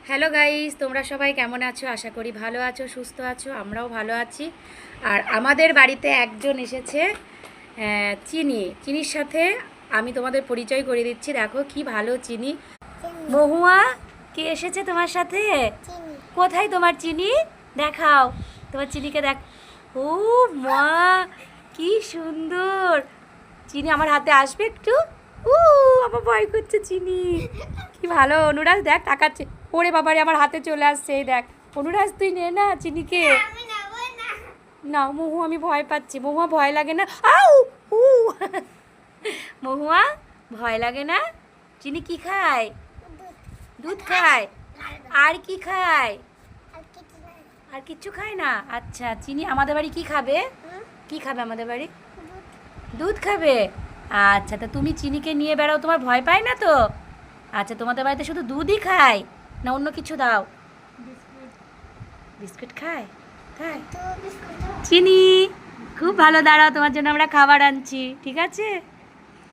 Hello guys, তোমরা সবাই কেমন আছো? আশা করি ভালো আছো, সুস্থ আছো। আমরাও ভালো আছি। আর আমাদের বাড়িতে একজন এসেছে, চিনির সাথে আমি তোমাদের পরিচয় করে দিচ্ছি। দেখো কি ভালো চিনি। মহুয়া, কে এসেছে তোমার সাথে? কোথায় তোমার চিনি? দেখাও তোমার চিনিকে। দেখ, ও মা, কি সুন্দর চিনি। আমার হাতে আসবে একটু? আমার ভয় করছে চিনি। কি ভালো। অনুরাগ দেখ তাকাচ্ছে। ওরে বাবারে, আমার হাতে চলে আসছে। এই দেখ অনুরাগ, তুই নে না চিনিকে। না মহু, আমি ভয় পাচ্ছি। মহুয়া, ভয় লাগে না? আউ উ মহুয়া, ভয় লাগে না? চিনি কি খায়? দুধ খায়। আর কি খায়? আর কিচ্ছু খায় না? আচ্ছা, চিনি আমাদের বাড়ি কি খাবে? কি খাবে আমাদের বাড়ি? দুধ খাবে। আচ্ছা, তা তুমি চিনিকে নিয়ে বেড়াও, তোমার ভয় পায় না তো? আচ্ছা, তোমাদের বাড়িতে শুধু দুধই খায় না অন্য কিছু দাও? বিস্কুট খায়। খায় চিনি। খুব ভালো, দাঁড়াও, তোমার জন্য আমরা খাবার আনছি, ঠিক আছে?